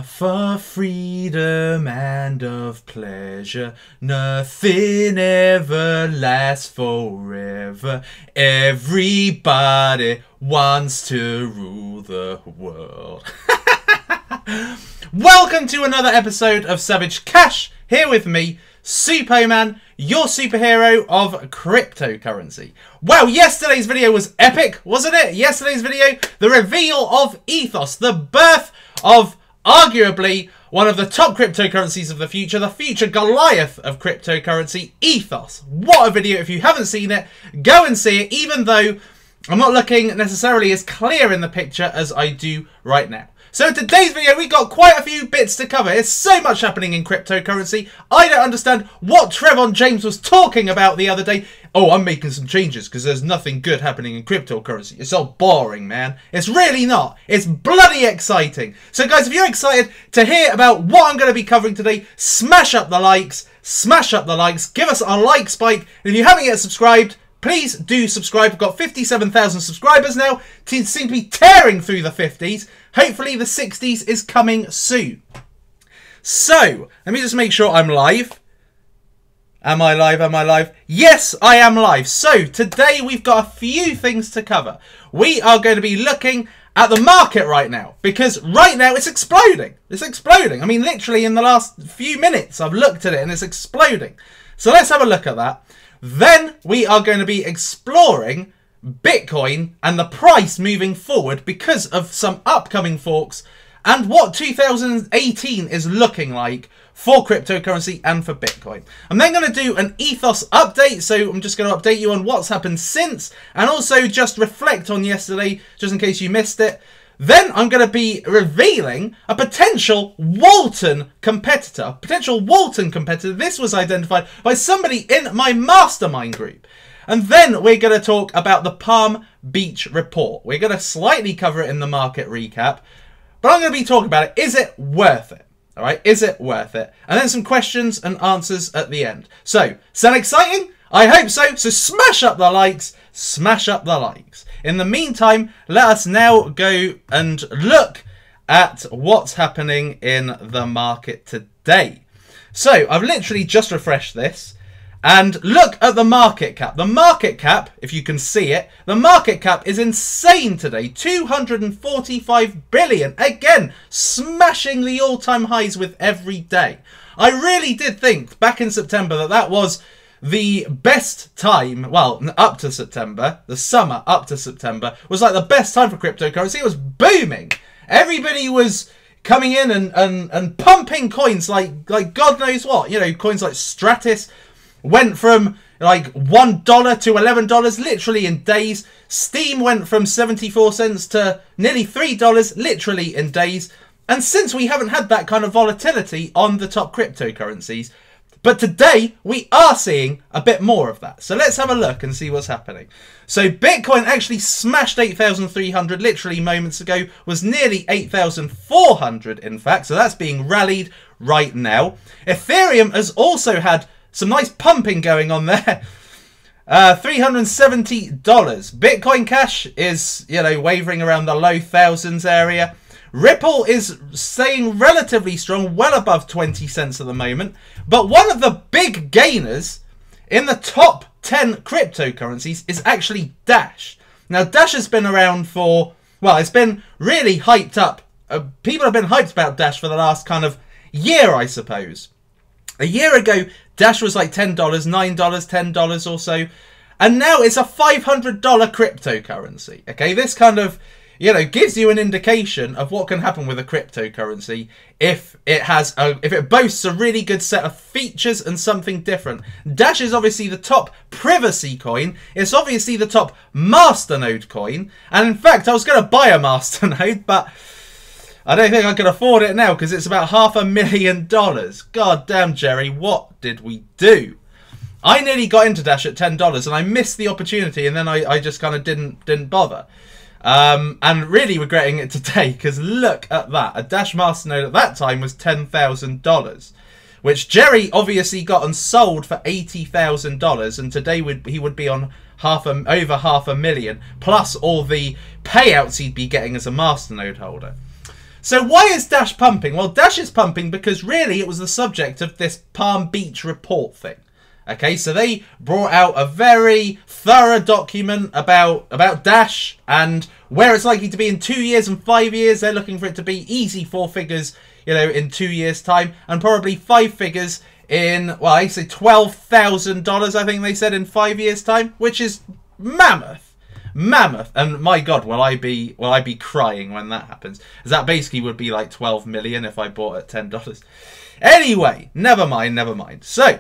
For freedom and of pleasure, nothing ever lasts forever. Everybody wants to rule the world. Welcome to another episode of Savage Cash. Here with me, Suppoman, your superhero of cryptocurrency. Wow, yesterday's video was epic, wasn't it? Yesterday's video, the reveal of Ethos, the birth of arguably one of the top cryptocurrencies of the future Goliath of cryptocurrency, Ethos. What a video. If you haven't seen it, go and see it, even though I'm not looking necessarily as clear in the picture as I do right now. So in today's video, we got quite a few bits to cover. There's so much happening in cryptocurrency. I don't understand what Trevon James was talking about the other day. Oh, I'm making some changes because there's nothing good happening in cryptocurrency. It's all boring, man. It's really not. It's bloody exciting. So guys, if you're excited to hear about what I'm going to be covering today, smash up the likes. Smash up the likes. Give us a like spike. And if you haven't yet subscribed, please do subscribe. We've got 57,000 subscribers now. Seem to be tearing through the 50s. Hopefully the 60s is coming soon. So, let me just make sure I'm live. Am I live? Am I live? Yes, I am live. So, today we've got a few things to cover. We are going to be looking at the market right now. Because right now it's exploding. It's exploding. I mean, literally in the last few minutes I've looked at it and it's exploding. So let's have a look at that. Then we are going to be exploring Bitcoin and the price moving forward because of some upcoming forks and what 2018 is looking like for cryptocurrency and for Bitcoin. I'm then going to do an Ethos update, so I'm just going to update you on what's happened since and also just reflect on yesterday, just in case you missed it. Then I'm going to be revealing a potential Walton competitor. This was identified by somebody in my mastermind group. And then we're going to talk about the Palm Beach report. We're going to slightly cover it in the market recap. But I'm going to be talking about it. Is it worth it? All right. Is it worth it? And then some questions and answers at the end. So, sound exciting? I hope so. So smash up the likes. Smash up the likes. In the meantime, let us now go and look at what's happening in the market today. So I've literally just refreshed this. And look at the market cap. The market cap, if you can see it, the market cap is insane today. 245 billion. Again, smashing the all-time highs with every day. I really did think back in September that that was the best time, well, up to September, the summer up to September, was like the best time for cryptocurrency. It was booming. Everybody was coming in and pumping coins like God knows what. You know, coins like Stratus went from like $1 to $11 literally in days. Steam went from 74 cents to nearly $3 literally in days. And since we haven't had that kind of volatility on the top cryptocurrencies, but today we are seeing a bit more of that. So let's have a look and see what's happening. So Bitcoin actually smashed 8,300 literally moments ago, was nearly 8,400 in fact. So that's being rallied right now. Ethereum has also had some nice pumping going on there. $370. Bitcoin Cash is, you know, wavering around the low thousands area. Ripple is staying relatively strong, well above 20 cents at the moment. But one of the big gainers in the top 10 cryptocurrencies is actually Dash. Now, Dash has been around for, well, it's been really hyped up. People have been hyped about Dash for the last kind of year, I suppose. A year ago, Dash was like $10, $9, $10 or so. And now it's a $500 cryptocurrency. Okay, this kind of, you know, gives you an indication of what can happen with a cryptocurrency if it boasts a really good set of features and something different. Dash is obviously the top privacy coin. It's obviously the top masternode coin. And in fact, I was going to buy a masternode, but I don't think I can afford it now because it's about $500,000. God damn, Jerry, what did we do? I nearly got into Dash at $10 and I missed the opportunity, and then I just kind of didn't bother. And really regretting it today because look at that. A Dash masternode at that time was $10,000, which Jerry obviously got and sold for $80,000, and today he would be on over $500,000 plus all the payouts he'd be getting as a masternode holder. So why is Dash pumping? Well, Dash is pumping because really it was the subject of this Palm Beach report thing. Okay, so they brought out a very thorough document about Dash and where it's likely to be in 2 years and 5 years. They're looking for it to be easy 4 figures, you know, in 2 years' time, and probably 5 figures in, well, I say $12,000, I think they said, in 5 years' time, which is mammoth. Mammoth. And my God, will I be crying when that happens? As that basically would be like 12 million if I bought at $10. Anyway, never mind. So,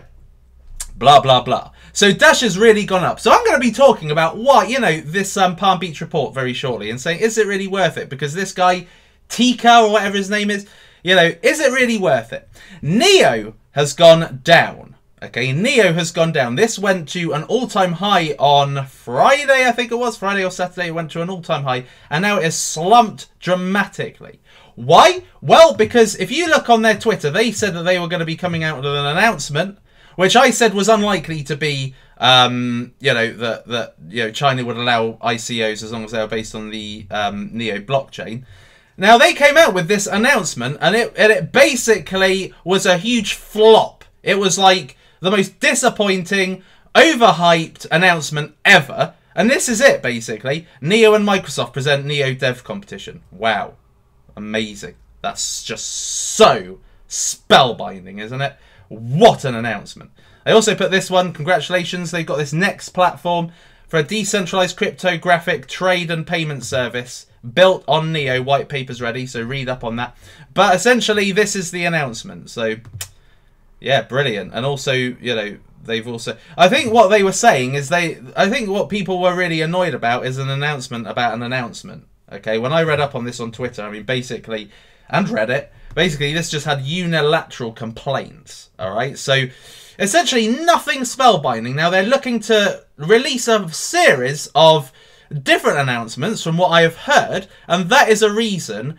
blah, blah, blah. So Dash has really gone up. So I'm going to be talking about what, you know, this Palm Beach report very shortly and saying, is it really worth it? Because this guy, Tika or whatever his name is, you know, is it really worth it? Neo has gone down. Okay, Neo has gone down. This went to an all-time high on Friday, I think it was. Friday or Saturday, it went to an all-time high. And now it has slumped dramatically. Why? Well, because if you look on their Twitter, they said that they were going to be coming out with an announcement, which I said was unlikely to be, you know, that you know, China would allow ICOs as long as they were based on the Neo blockchain. Now, they came out with this announcement, and it basically was a huge flop. It was like the most disappointing, overhyped announcement ever. And this is it, basically. Neo and Microsoft present Neo Dev competition. Wow. Amazing. That's just so spellbinding, isn't it? What an announcement. They also put this one, congratulations, they've got this next platform for a decentralized cryptographic trade and payment service built on Neo. White paper's ready, so read up on that. But essentially, this is the announcement. So, yeah, brilliant. And also, you know, they've also... I think what they were saying is I think what people were really annoyed about is an announcement about an announcement. Okay, when I read up on this on Twitter, I mean, basically, and Reddit, basically, this just had unilateral complaints, all right? So, essentially, nothing spellbinding. Now, they're looking to release a series of different announcements from what I have heard, and that is a reason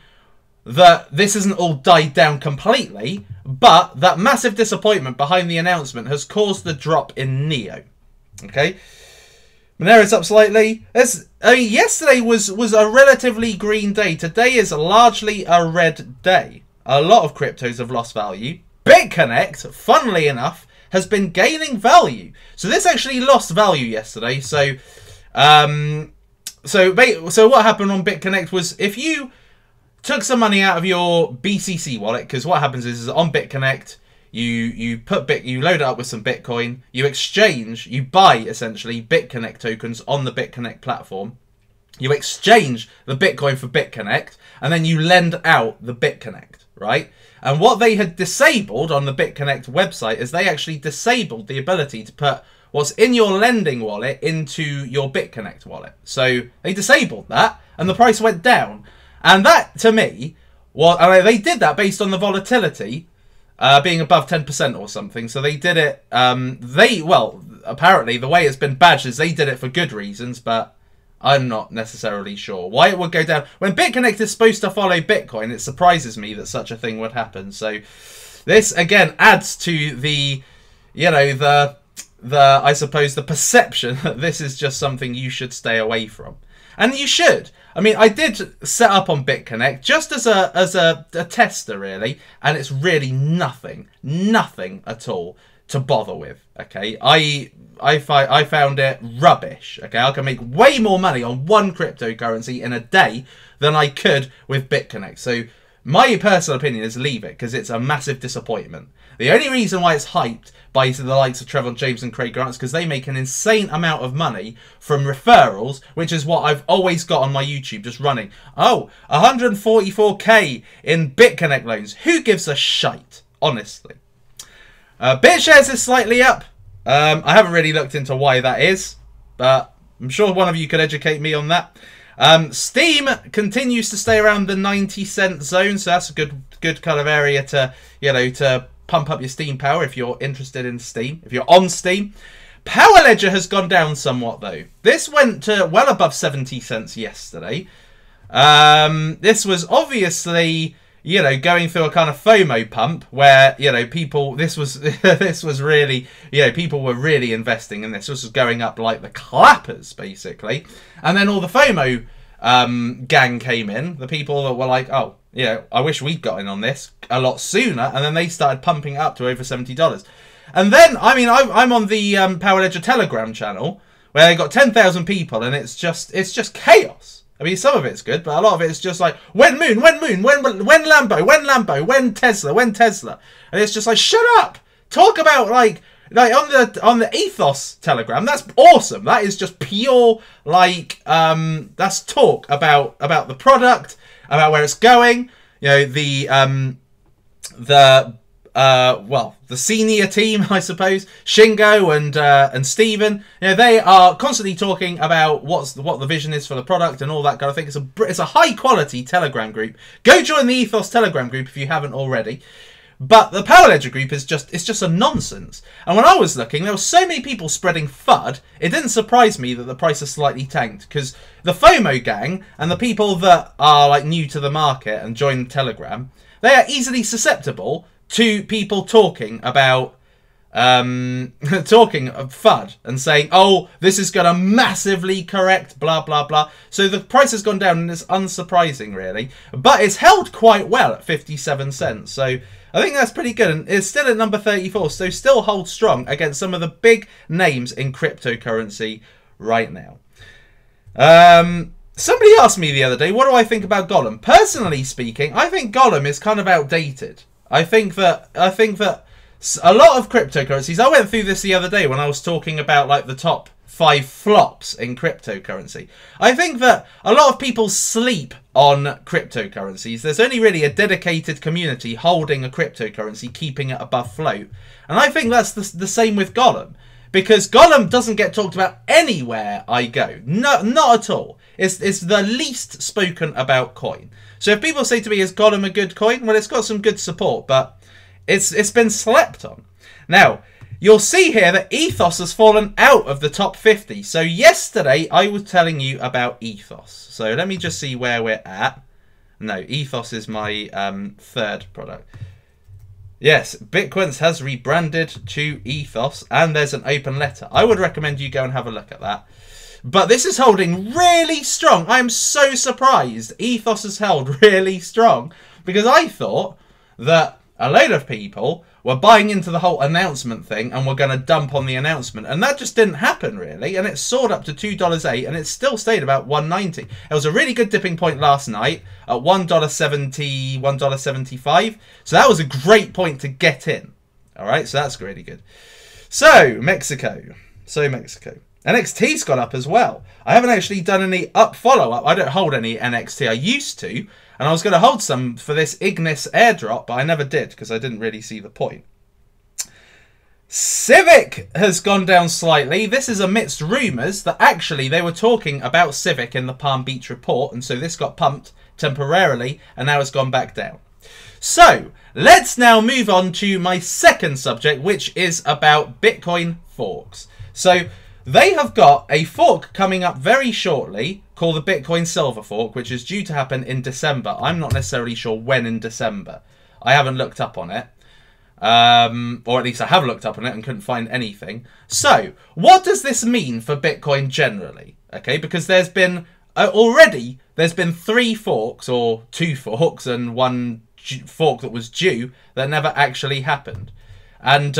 that this isn't all died down completely, but that massive disappointment behind the announcement has caused the drop in Neo, okay? Monero is up slightly. I mean, yesterday was a relatively green day. Today is largely a red day. A lot of cryptos have lost value. BitConnect, funnily enough, has been gaining value. So this actually lost value yesterday. So what happened on BitConnect was if you took some money out of your BCC wallet, because what happens is on BitConnect, you load it up with some Bitcoin, you exchange, you buy essentially BitConnect tokens on the BitConnect platform. You exchange the Bitcoin for BitConnect, and then you lend out the BitConnect, right? And what they had disabled on the BitConnect website is they actually disabled the ability to put what's in your lending wallet into your BitConnect wallet. So they disabled that, and the price went down. And that, to me, they did that based on the volatility being above 10% or something. So they did it, apparently the way it's been badged is they did it for good reasons, but I'm not necessarily sure why it would go down. When BitConnect is supposed to follow Bitcoin, it surprises me that such a thing would happen. So this, again, adds to the, you know, I suppose, the perception that this is just something you should stay away from. And you should. I mean, I did set up on BitConnect just as a tester, really, and it's really nothing at all to bother with. Okay, I found it rubbish. Okay, I can make way more money on one cryptocurrency in a day than I could with BitConnect. So my personal opinion is leave it, because it's a massive disappointment. The only reason why it's hyped by the likes of Trevor James and Craig Grant is because they make an insane amount of money from referrals, which is what I've always got on my YouTube, just running. Oh, 144k in BitConnect loans. Who gives a shite, honestly? BitShares is slightly up. I haven't really looked into why that is, but I'm sure one of you could educate me on that. Steam continues to stay around the 90-cent zone, so that's a good kind of area to, you know, to pump up your Steam power if you're interested in Steam, if you're on Steam. Power Ledger has gone down somewhat, though. This went to well above 70 cents yesterday. This was obviously, you know, going through a kind of FOMO pump where, you know, people, this was really, you know, people were really investing in this. This was going up like the clappers, basically. And then all the FOMO gang came in. The people that were like, oh, you know, I wish we'd got in on this a lot sooner. And then they started pumping it up to over $70. And then, I mean, I'm on the Power Ledger Telegram channel where they got 10,000 people, and it's just chaos. I mean, some of it's good, but a lot of it's just like, when Moon, when Lambo, when Tesla. And it's just like, shut up! Talk about, like on the Ethos Telegram, that's awesome. That is just pure, like, that's talk about the product, about where it's going. You know, the senior team, I suppose, Shingo and Steven, you know, they are constantly talking about what the vision is for the product and all that kind of thing. It's a high quality Telegram group. Go join the Ethos Telegram group if you haven't already. But the Power Ledger group is just a nonsense. And when I was looking, there were so many people spreading FUD, it didn't surprise me that the price has slightly tanked, because the FOMO gang and the people that are like new to the market and join Telegram, they are easily susceptible to people talking about talking of FUD and saying, oh, this is going to massively correct, blah, blah, blah. So the price has gone down, and it's unsurprising, really. But it's held quite well at 57 cents. So I think that's pretty good. And it's still at number 34, so still holds strong against some of the big names in cryptocurrency right now. Somebody asked me the other day, what do I think about Gollum? Personally speaking, I think Gollum is kind of outdated. I think that a lot of cryptocurrencies, I went through this the other day when I was talking about like the top 5 flops in cryptocurrency. I think that a lot of people sleep on cryptocurrencies. There's only really a dedicated community holding a cryptocurrency, keeping it above float. And I think that's the same with Gollum. Because Gollum doesn't get talked about anywhere I go. No, not at all. It's the least spoken about coin. So if people say to me, is Gollum a good coin? Well, it's got some good support, but it's been slept on. Now, you'll see here that Ethos has fallen out of the top 50. So yesterday, I was telling you about Ethos. So let me just see where we're at. No, Ethos is my third product. Yes, Bitcoins has rebranded to Ethos, and there's an open letter. I would recommend you go and have a look at that. But this is holding really strong. I am so surprised Ethos has held really strong, because I thought that a load of people were buying into the whole announcement thing and were going to dump on the announcement. And that just didn't happen, really. And it soared up to $2.08, and it still stayed about $1.90. It was a really good dipping point last night at $1.70, $1.75. So that was a great point to get in. All right, so that's really good. So, Mexico. NXT's gone up as well. I haven't actually done any follow-up. I don't hold any NXT. I used to. And I was going to hold some for this Ignis airdrop, but I never did because I didn't really see the point. Civic has gone down slightly. This is amidst rumours that actually they were talking about Civic in the Palm Beach report. And so this got pumped temporarily and now it's gone back down. So let's now move on to my second subject, which is about Bitcoin forks. So they have got a fork coming up very shortly called the Bitcoin Silver Fork, which is due to happen in December. I'm not necessarily sure when in December. I haven't looked up on it. Or at least I have looked up on it and couldn't find anything. So, what does this mean for Bitcoin generally? Okay, because there's been already, there's been 3 forks, or 2 forks, and 1 fork that was due that never actually happened. And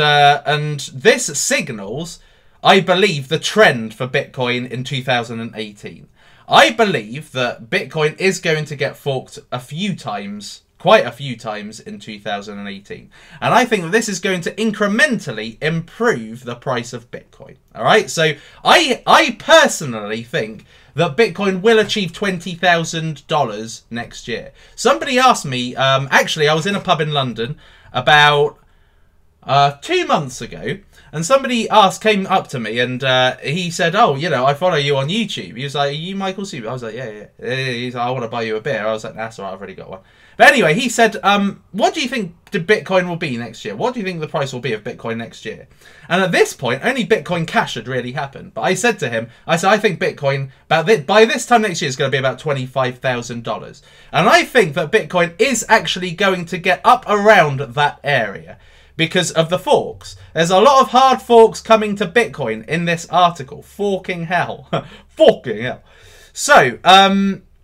this signals, I believe, the trend for Bitcoin in 2018. I believe that Bitcoin is going to get forked a few times, quite a few times in 2018. And I think that this is going to incrementally improve the price of Bitcoin. All right, so I personally think that Bitcoin will achieve $20,000 next year. Somebody asked me, actually, I was in a pub in London about 2 months ago, and somebody came up to me and he said, oh, you know, I follow you on YouTube. He was like, are you Michael Super? I was like, yeah. He's like, I want to buy you a beer. I was like, that's all right, I've already got one. But anyway, he said, what do you think the Bitcoin will be next year? What do you think the price will be of Bitcoin next year? And at this point, only Bitcoin Cash had really happened. But I said to him, I think Bitcoin, by this time next year, is going to be about $25,000. And I think that Bitcoin is actually going to get up around that area, because of the forks. There's a lot of hard forks coming to Bitcoin in this article. Forking hell. Forking hell. So,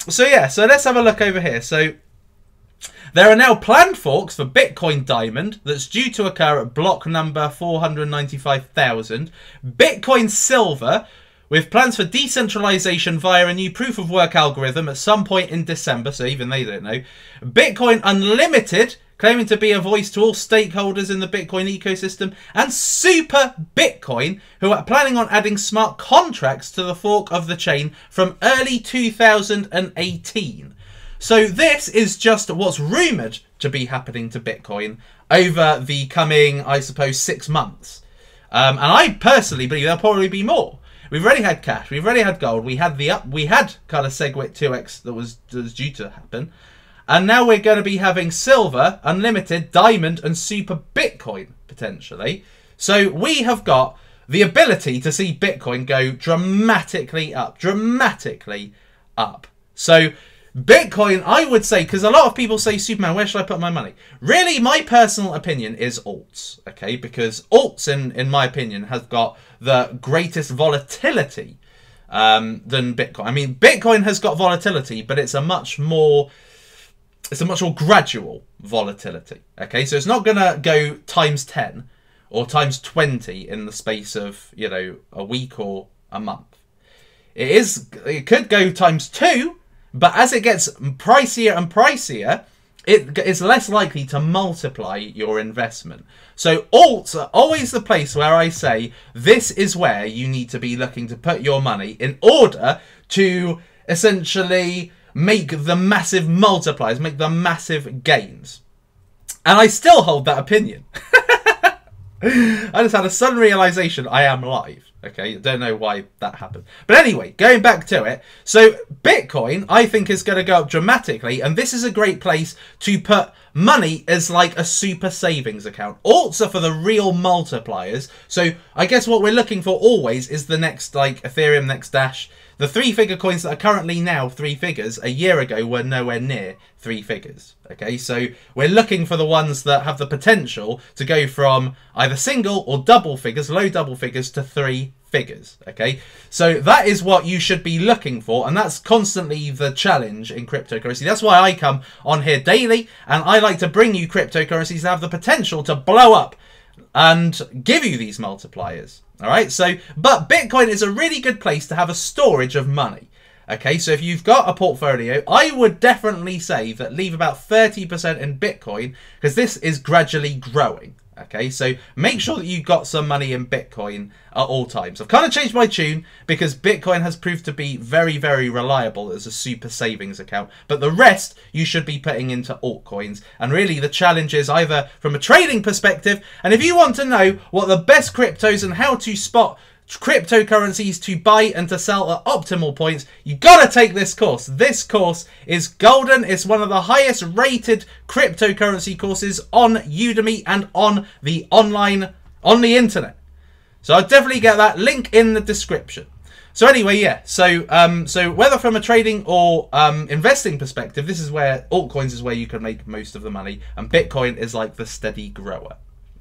So yeah, so let's have a look over here. So there are now planned forks for Bitcoin Diamond that's due to occur at block number 495,000. Bitcoin Silver, with plans for decentralization via a new proof-of-work algorithm at some point in December, so even they don't know. Bitcoin Unlimited, claiming to be a voice to all stakeholders in the Bitcoin ecosystem. And Super Bitcoin, who are planning on adding smart contracts to the fork of the chain from early 2018. So this is just what's rumoured to be happening to Bitcoin over the coming, I suppose, 6 months. And I personally believe there'll probably be more. We've already had cash, we've already had gold, we had kind of SegWit 2x that was due to happen. And now we're going to be having Silver, Unlimited, Diamond and Super Bitcoin, potentially. So we have got the ability to see Bitcoin go dramatically up. Dramatically up. So Bitcoin, I would say, because a lot of people say, Superman, where should I put my money? Really, my personal opinion is alts, okay? Because alts, in my opinion, have got the greatest volatility than Bitcoin. I mean, Bitcoin has got volatility, but it's a much more gradual volatility, okay? So it's not going to go times 10 or times 20 in the space of, you know, a week or a month. It could go times 2, but as it gets pricier and pricier, it is less likely to multiply your investment. So alts are always the place where I say this is where you need to be looking to put your money in order to essentially make the massive multipliers, make the massive gains. And I still hold that opinion. I just had a sudden realization I am live. Okay, I don't know why that happened. But anyway, going back to it. So Bitcoin, I think, is going to go up dramatically. And this is a great place to put money as like a super savings account. Alts are for the real multipliers. So I guess what we're looking for always is the next, like Ethereum, next Dash. The 3-figure coins that are currently now 3 figures, a year ago were nowhere near 3 figures. Okay, so we're looking for the ones that have the potential to go from either single or double figures, low double figures, to 3 figures. Okay, so that is what you should be looking for, and that's constantly the challenge in cryptocurrency. That's why I come on here daily, and I like to bring you cryptocurrencies that have the potential to blow up and give you these multipliers. All right, so, but Bitcoin is a really good place to have a storage of money. Okay, so if you've got a portfolio, I would definitely say that leave about 30% in Bitcoin, because this is gradually growing. Okay, so make sure that you've got some money in Bitcoin at all times. I've kind of changed my tune because Bitcoin has proved to be very, very reliable as a super savings account. But the rest you should be putting into altcoins. And really the challenge is either from a trading perspective, and if you want to know what the best cryptos and how to spot cryptocurrencies to buy and to sell at optimal points, you gotta take this course. This course is golden. It's one of the highest rated cryptocurrency courses on Udemy and on the internet. So I'll definitely get that link in the description. So anyway, yeah, so whether from a trading or investing perspective, this is where altcoins is where you can make most of the money, and Bitcoin is like the steady grower.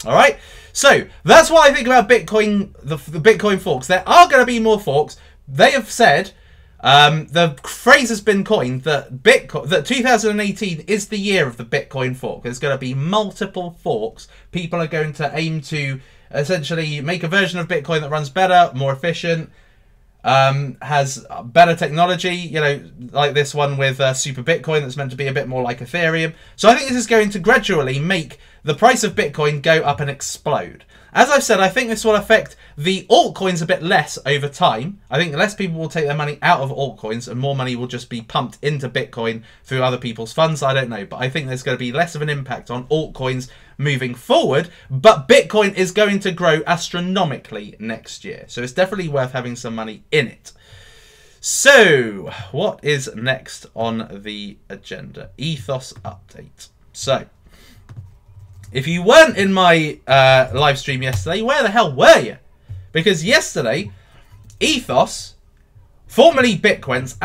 All right, so that's what I think about Bitcoin, the Bitcoin forks. There are going to be more forks. They have said, the phrase has been coined that 2018 is the year of the Bitcoin fork. There's going to be multiple forks. People are going to aim to essentially make a version of Bitcoin that runs better, more efficient, has better technology, you know, like this one with Super Bitcoin that's meant to be a bit more like Ethereum. So I think this is going to gradually make the price of Bitcoin go up and explode. As I've said, I think this will affect the altcoins a bit less over time. I think less people will take their money out of altcoins and more money will just be pumped into Bitcoin through other people's funds. I don't know, but I think there's going to be less of an impact on altcoins moving forward. But Bitcoin is going to grow astronomically next year. So it's definitely worth having some money in it. So what is next on the agenda? Ethos update. So if you weren't in my live stream yesterday, where the hell were you? Because yesterday, Ethos, formerly Bitcoins,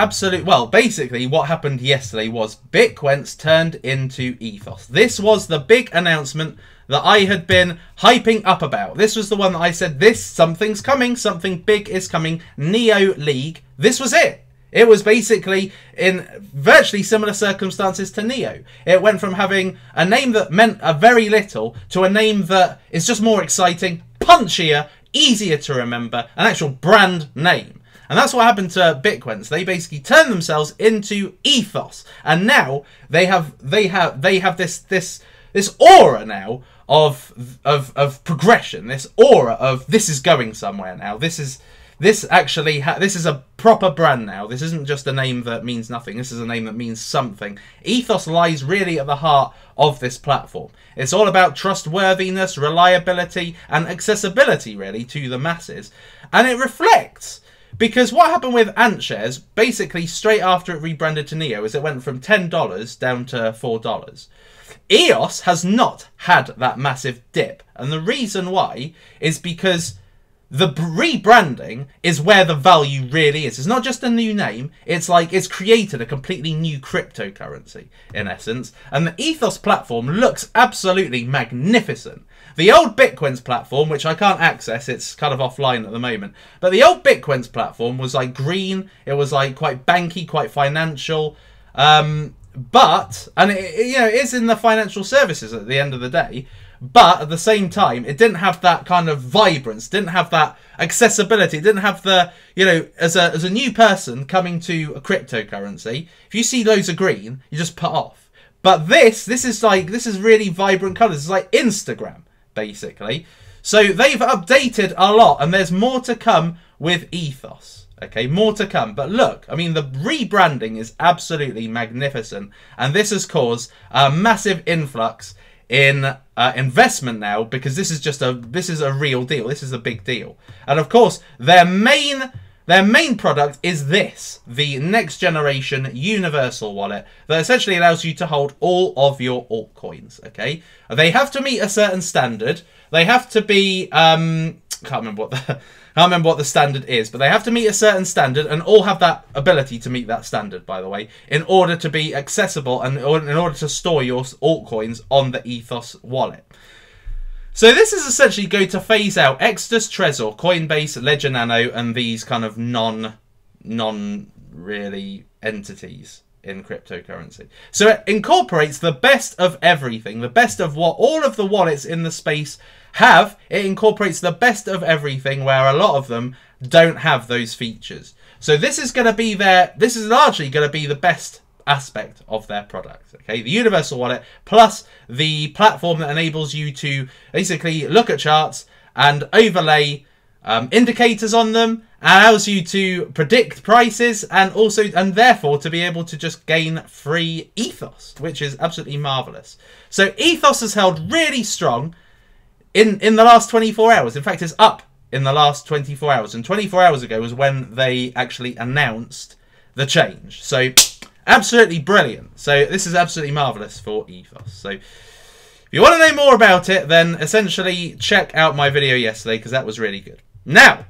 basically what happened yesterday was Bitcoins turned into Ethos. This was the big announcement that I had been hyping up about. This was the one that I said, something's coming, something big is coming, Neo League. This was it. It was basically in virtually similar circumstances to Neo. It went from having a name that meant a very little to a name that is just more exciting, punchier, easier to remember, an actual brand name. And that's what happened to Bitcoins. They basically turned themselves into Ethos, and now they have this aura now of progression. This aura of this is going somewhere now. This is a proper brand now. This isn't just a name that means nothing. This is a name that means something. Ethos lies really at the heart of this platform. It's all about trustworthiness, reliability, and accessibility, really, to the masses. And it reflects, because what happened with Ant shares, basically straight after it rebranded to Neo, is it went from $10 down to $4. EOS has not had that massive dip. And the reason why is because the rebranding is where the value really is. It's not just a new name. It's like it's created a completely new cryptocurrency, in essence. And the Ethos platform looks absolutely magnificent. The old Bitcoins platform, which I can't access, it's kind of offline at the moment. But the old Bitcoins platform was like green. It was like quite banky, quite financial. And it is in the financial services at the end of the day. But at the same time, it didn't have that kind of vibrance, didn't have that accessibility, didn't have the, as a new person coming to a cryptocurrency, if you see loads of green, you just put off. But this is really vibrant colours. It's like Instagram, basically. So they've updated a lot, and there's more to come with Ethos. Okay, more to come. But look, I mean, the rebranding is absolutely magnificent, and this has caused a massive influx in investment now, because this is a real deal. This is a big deal. And of course, their main product is this, the next generation universal wallet that essentially allows you to hold all of your altcoins. Okay, they have to meet a certain standard. They have to be can't remember what the standard is, but they have to meet a certain standard, and all have that ability to meet that standard, by the way, in order to be accessible and in order to store your altcoins on the Ethos wallet. So this is essentially going to phase out Exodus, Trezor, Coinbase, Ledger Nano, and these kind of non really entities in cryptocurrency. So it incorporates the best of everything, the best of what all of the wallets in the space have. It incorporates the best of everything, where a lot of them don't have those features. So this is going to be this is largely going to be the best aspect of their product. Okay, the universal wallet plus the platform that enables you to basically look at charts and overlay indicators on them, allows you to predict prices, and therefore to be able to just gain free Ethos, which is absolutely marvelous. So Ethos has held really strong in the last 24 hours. In fact, it's up in the last 24 hours. And 24 hours ago was when they actually announced the change. So absolutely brilliant. So this is absolutely marvelous for Ethos. So if you want to know more about it, then essentially check out my video yesterday, because that was really good. Now,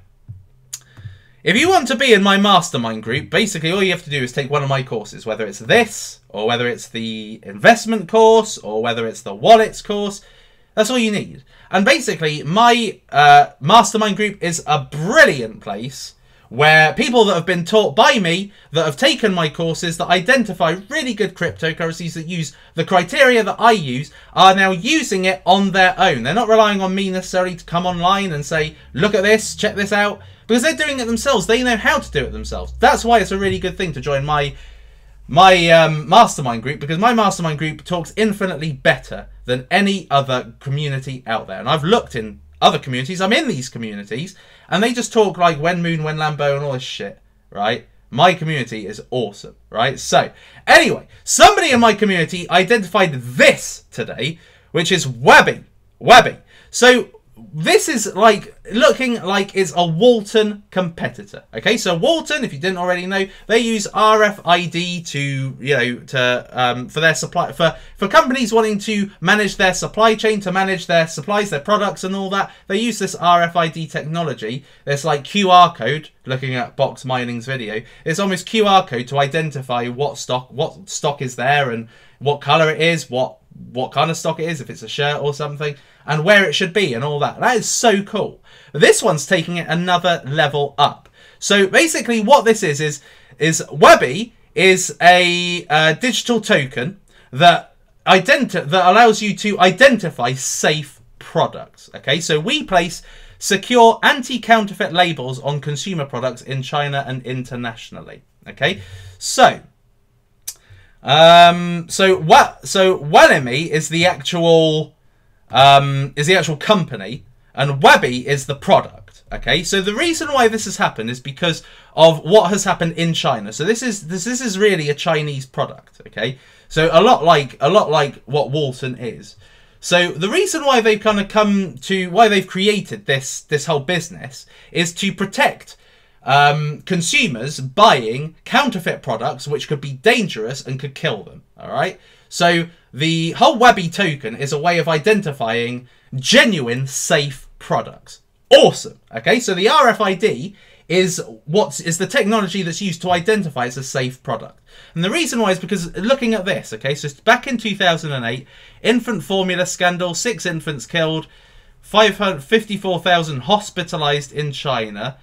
if you want to be in my mastermind group, basically all you have to do is take one of my courses, whether it's this, or whether it's the investment course, or whether it's the wallets course. That's all you need. And basically, my mastermind group is a brilliant place where people that have been taught by me, that have taken my courses, that identify really good cryptocurrencies, that use the criteria that I use, are now using it on their own. They're not relying on me necessarily to come online and say, look at this, check this out, because they're doing it themselves. They know how to do it themselves. That's why it's a really good thing to join my mastermind group, because my mastermind group talks infinitely better than any other community out there. And I've looked in other communities, I'm in these communities, and they just talk like when Moon, when Lambo, and all this shit, right? My community is awesome, right? So anyway, somebody in my community identified this today, which is Wabi. So this is like looking like it's a Walton competitor. Okay, so Walton, if you didn't already know, they use RFID to for their supply, for companies wanting to manage their supply chain, to manage their supplies, their products, and all that. They use this RFID technology. It's like QR code. Looking at Box Mining's video, it's almost QR code to identify what stock is there, and what color it is, what kind of stock it is, if it's a shirt or something, and where it should be, and all that. That is so cool. This one's taking it another level up. So basically what this is is Wabi is a digital token that allows you to identify safe products. Okay, so we place secure anti-counterfeit labels on consumer products in China and internationally. Okay, so Walimi is the actual company, and Wabi is the product. Okay, so the reason why this has happened is because of what has happened in China. So this is really a Chinese product. Okay, so a lot like what Walton is. So the reason why they've kind of why they've created this whole business is to protect consumers buying counterfeit products, which could be dangerous and could kill them. All right. So the whole Wabi token is a way of identifying genuine, safe products. Awesome. Okay. So the RFID is the technology that's used to identify as a safe product. And the reason why is because looking at this, okay, so back in 2008, infant formula scandal, 6 infants killed, 554,000 hospitalized in China,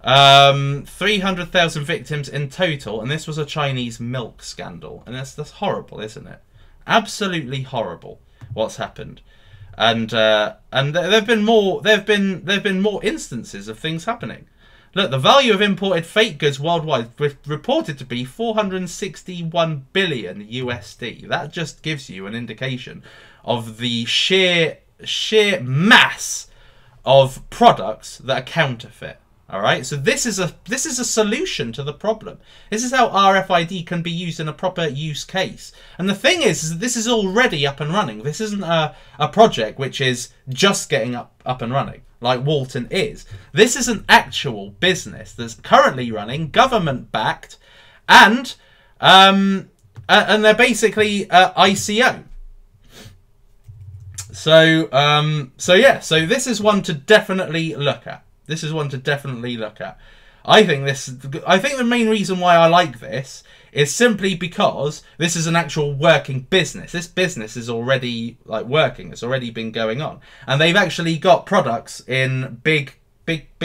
300,000 victims in total, and this was a Chinese milk scandal. And that's horrible, isn't it? Absolutely horrible what's happened. And there've been more instances of things happening. Look, the value of imported fake goods worldwide reported to be 461 billion USD. That just gives you an indication of the sheer mass of products that are counterfeit. All right, so this is a solution to the problem. This is how RFID can be used in a proper use case. And the thing is that this is already up and running. This isn't a project which is just getting up and running like Walton is. This is an actual business that's currently running, government backed, and they're basically ICO. So yeah, so this is one to definitely look at. This is one to definitely look at. I think the main reason why I like this is simply because this is an actual working business. This business is already working. It's already been going on, and they've actually got products in big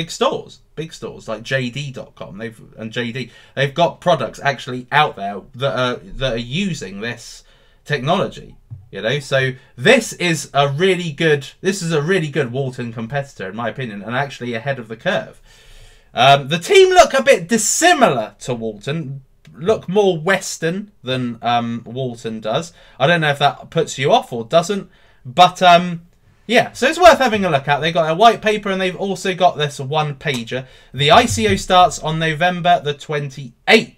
stores, like JD.com. They've got products actually out there that are using this technology. You know, so this is a really good Walton competitor, in my opinion, and actually ahead of the curve. The team look a bit dissimilar to Walton, look more Western than Walton does. I don't know if that puts you off or doesn't, but yeah, so it's worth having a look at. They've got a white paper, and they've also got this one pager. The ICO starts on November the 28th.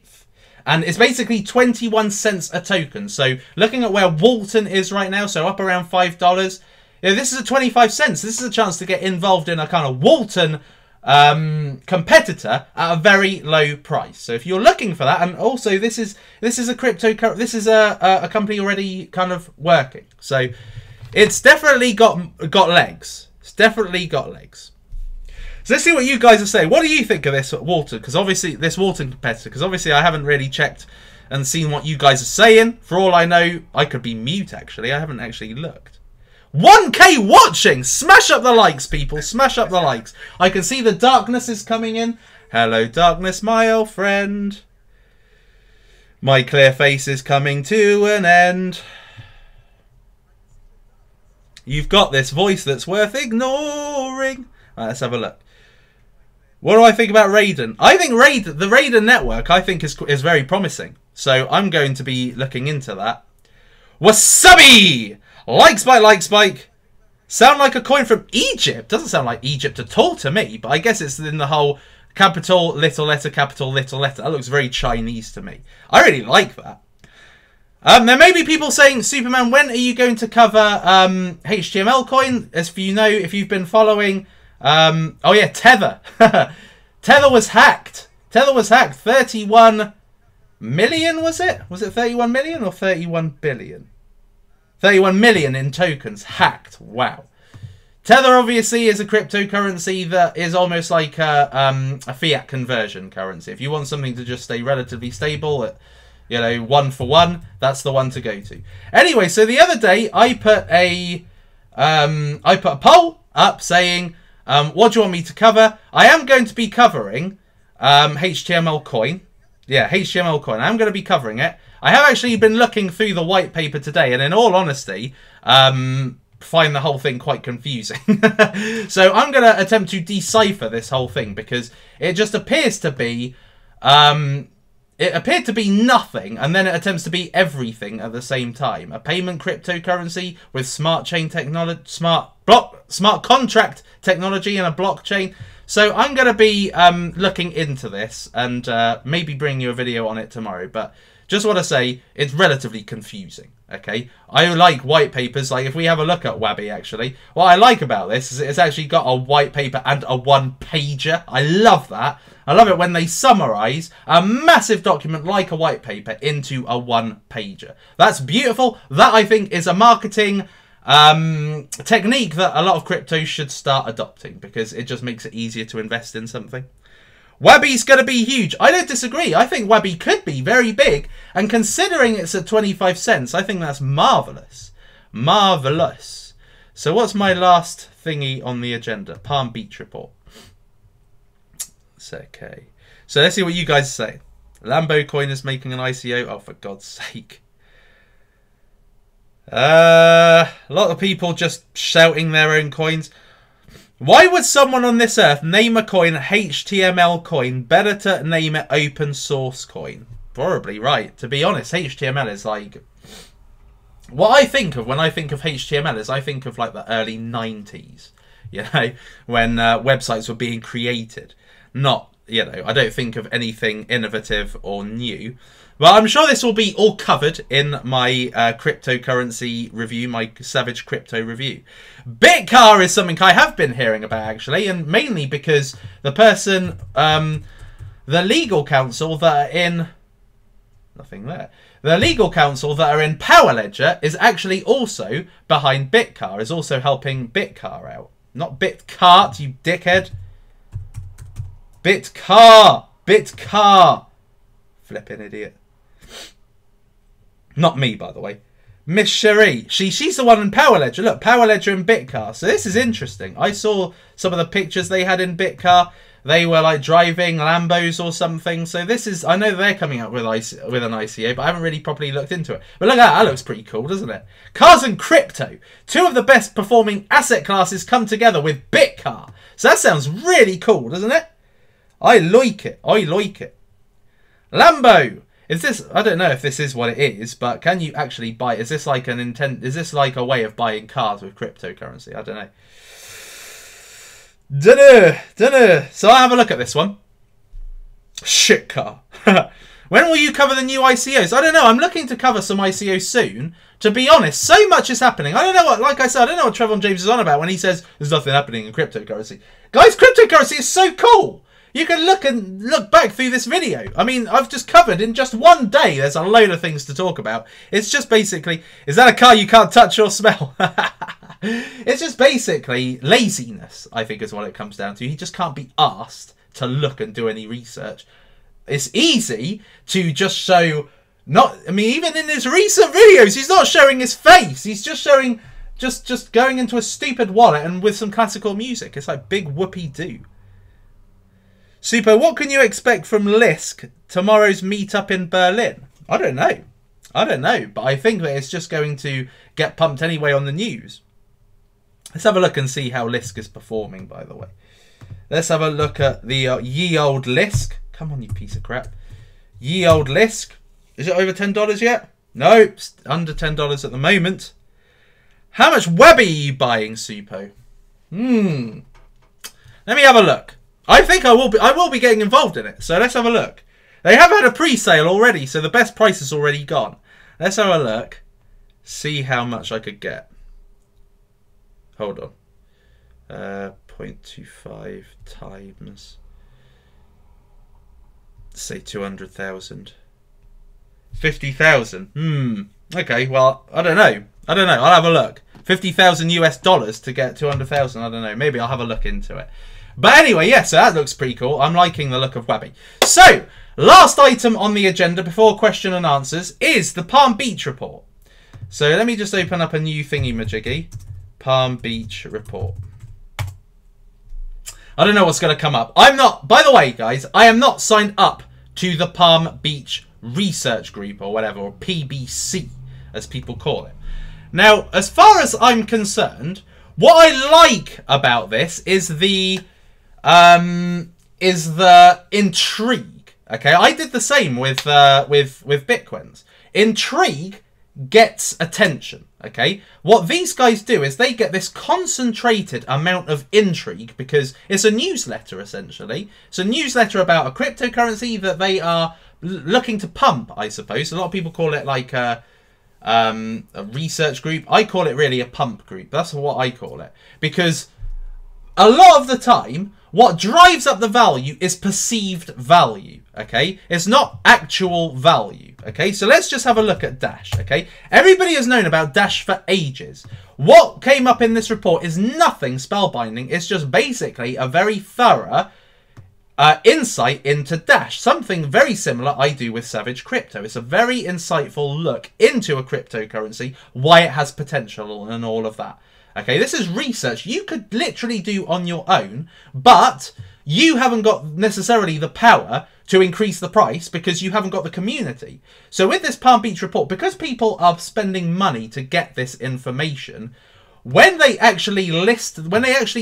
And it's basically 21 cents a token. So looking at where Walton is right now, so up around $5, you know, this is a 25 cents. This is a chance to get involved in a kind of Walton competitor at a very low price. So if you're looking for that, and also this is a a company already kind of working. So it's definitely got legs. It's definitely got legs. So let's see what you guys are saying. What do you think of this Walton? Because obviously, this Walton competitor, because obviously I haven't really checked and seen what you guys are saying. For all I know, I could be mute, actually. I haven't actually looked. 1K watching! Smash up the likes, people. Smash up the likes. I can see the darkness is coming in. Hello, darkness, my old friend. My clear face is coming to an end. You've got this voice that's worth ignoring. Right, let's have a look. What do I think about Raiden? I think the Raiden network, I think, is very promising. So I'm going to be looking into that. Wasabi! Like spike. Sound like a coin from Egypt. Doesn't sound like Egypt at all to me, but I guess it's in the whole capital, little letter, capital, little letter. That looks very Chinese to me. I really like that. There may be people saying, Suppoman, when are you going to cover HTML coin? As for you know, if you've been following... oh yeah, Tether. Tether was hacked. 31 million, was it? Was it 31 million or 31 billion? 31 million in tokens hacked. Wow. Tether obviously is a cryptocurrency that is almost like a fiat conversion currency. If you want something to just stay relatively stable at, you know, 1 for 1, that's the one to go to. Anyway, so the other day I put a poll up saying, what do you want me to cover? I am going to be covering HTML coin. Yeah, HTML coin. I'm going to be covering it. I have actually been looking through the white paper today, and in all honesty, find the whole thing quite confusing. So I'm going to attempt to decipher this whole thing, because it just appears to be... it appeared to be nothing, and then it attempts to be everything at the same time. A payment cryptocurrency with smart chain technology, smart contract technology, and a blockchain. So I'm going to be looking into this, and maybe bring you a video on it tomorrow. But just want to say, it's relatively confusing. Okay, I like white papers. Like, if we have a look at Wabi, actually, what I like about this is it's actually got a white paper and a one-pager. I love that. I love it when they summarize a massive document like a white paper into a one-pager. That's beautiful. That, I think, is a marketing technique that a lot of cryptos should start adopting, because it just makes it easier to invest in something. Wabi's going to be huge. I don't disagree. I think Wabi could be very big, and considering it's at 25 cents, I think that's marvellous. Marvellous. So what's my last thingy on the agenda? Palm Beach report. It's okay. So let's see what you guys say. Lambo coin is making an ICO. Oh, for God's sake. A lot of people just shouting their own coins. Why would someone on this earth name a coin HTML coin? Better to name it open source coin. Probably right. To be honest, HTML is like... What I think of when I think of HTML is I think of like the early 90s. You know, when websites were being created. Not, you know, I don't think of anything innovative or new. Well, I'm sure this will be all covered in my cryptocurrency review, my Savage Crypto review. Bitcar is something I have been hearing about, actually, and mainly because the person, the legal counsel that are in... Nothing there. The legal counsel that are in Power Ledger is actually also behind Bitcar, is also helping Bitcar out. Not Bitcart, you dickhead. Bitcar! Bitcar! Flipping idiot. Not me, by the way. Miss Cherie. She's the one in Power Ledger. Look, Power Ledger and Bitcar. So this is interesting. I saw some of the pictures they had in Bitcar. They were like driving Lambos or something. So this is... I know they're coming out with an ICO, but I haven't really properly looked into it. But look at that. That looks pretty cool, doesn't it? Cars and crypto. Two of the best performing asset classes come together with Bitcar. So that sounds really cool, doesn't it? I like it. I like it. Lambo. Is this... I don't know if this is what it is, but can you actually buy... Is this like an intent... Is this like a way of buying cars with cryptocurrency? I don't know. Dunno. So I'll have a look at this one. Shit car. When will you cover the new ICOs? I don't know. I'm looking to cover some ICOs soon. To be honest, so much is happening. I don't know what... Like I said, I don't know what Trevor James is on about when he says there's nothing happening in cryptocurrency. Guys, cryptocurrency is so cool. You can look back through this video. I mean, I've just covered in just one day. There's a load of things to talk about. It's just basically, is that a car you can't touch or smell? It's just basically laziness, I think, is what it comes down to. He just can't be asked to look and do any research. It's easy to just show, I mean, even in his recent videos, he's not showing his face. He's just showing, just going into a stupid wallet and with some classical music. It's like big whoopee-doo. Super, what can you expect from Lisk tomorrow's meetup in Berlin? I don't know, but I think that it's just going to get pumped anyway on the news. Let's have a look and see how Lisk is performing, by the way. Let's have a look at the ye old Lisk. Come on, you piece of crap. Ye old Lisk. Is it over $10 yet? No, it's under $10 at the moment. How much Wabi are you buying, Supo? Let me have a look. I think I will be getting involved in it. So let's have a look. They have had a pre-sale already, so the best price is already gone. Let's have a look. See how much I could get. Hold on. 0.25 times, say 200,000. 50,000. Okay, well, I don't know. I'll have a look. 50,000 US dollars to get 200,000. I don't know. Maybe I'll have a look into it. But anyway, yeah, so that looks pretty cool. I'm liking the look of Wabi. So, last item on the agenda before question and answers is the Palm Beach report. So let me just open up a new thingy-majiggy. Palm Beach report. I don't know what's going to come up. I'm not, by the way, guys, I am not signed up to the Palm Beach Research Group, or whatever, or PBC, as people call it. Now, as far as I'm concerned, what I like about this is the intrigue. Okay, I did the same with Bitcoins. Intrigue gets attention. Okay, what these guys do is they get this concentrated amount of intrigue because it's a newsletter, essentially. It's a newsletter about a cryptocurrency that they are looking to pump, I suppose. A lot of people call it like a research group. I call it really a pump group. That's what I call it. Because a lot of the time, what drives up the value is perceived value, okay? It's not actual value, okay? So let's just have a look at Dash, okay? Everybody has known about Dash for ages. What came up in this report is nothing spellbinding. It's just basically a very thorough insight into Dash. Something very similar I do with Savage Crypto. It's a very insightful look into a cryptocurrency, why it has potential and all of that. Okay, this is research you could literally do on your own, but you haven't got necessarily the power to increase the price because you haven't got the community. So with this Palm Beach report, because people are spending money to get this information, when they actually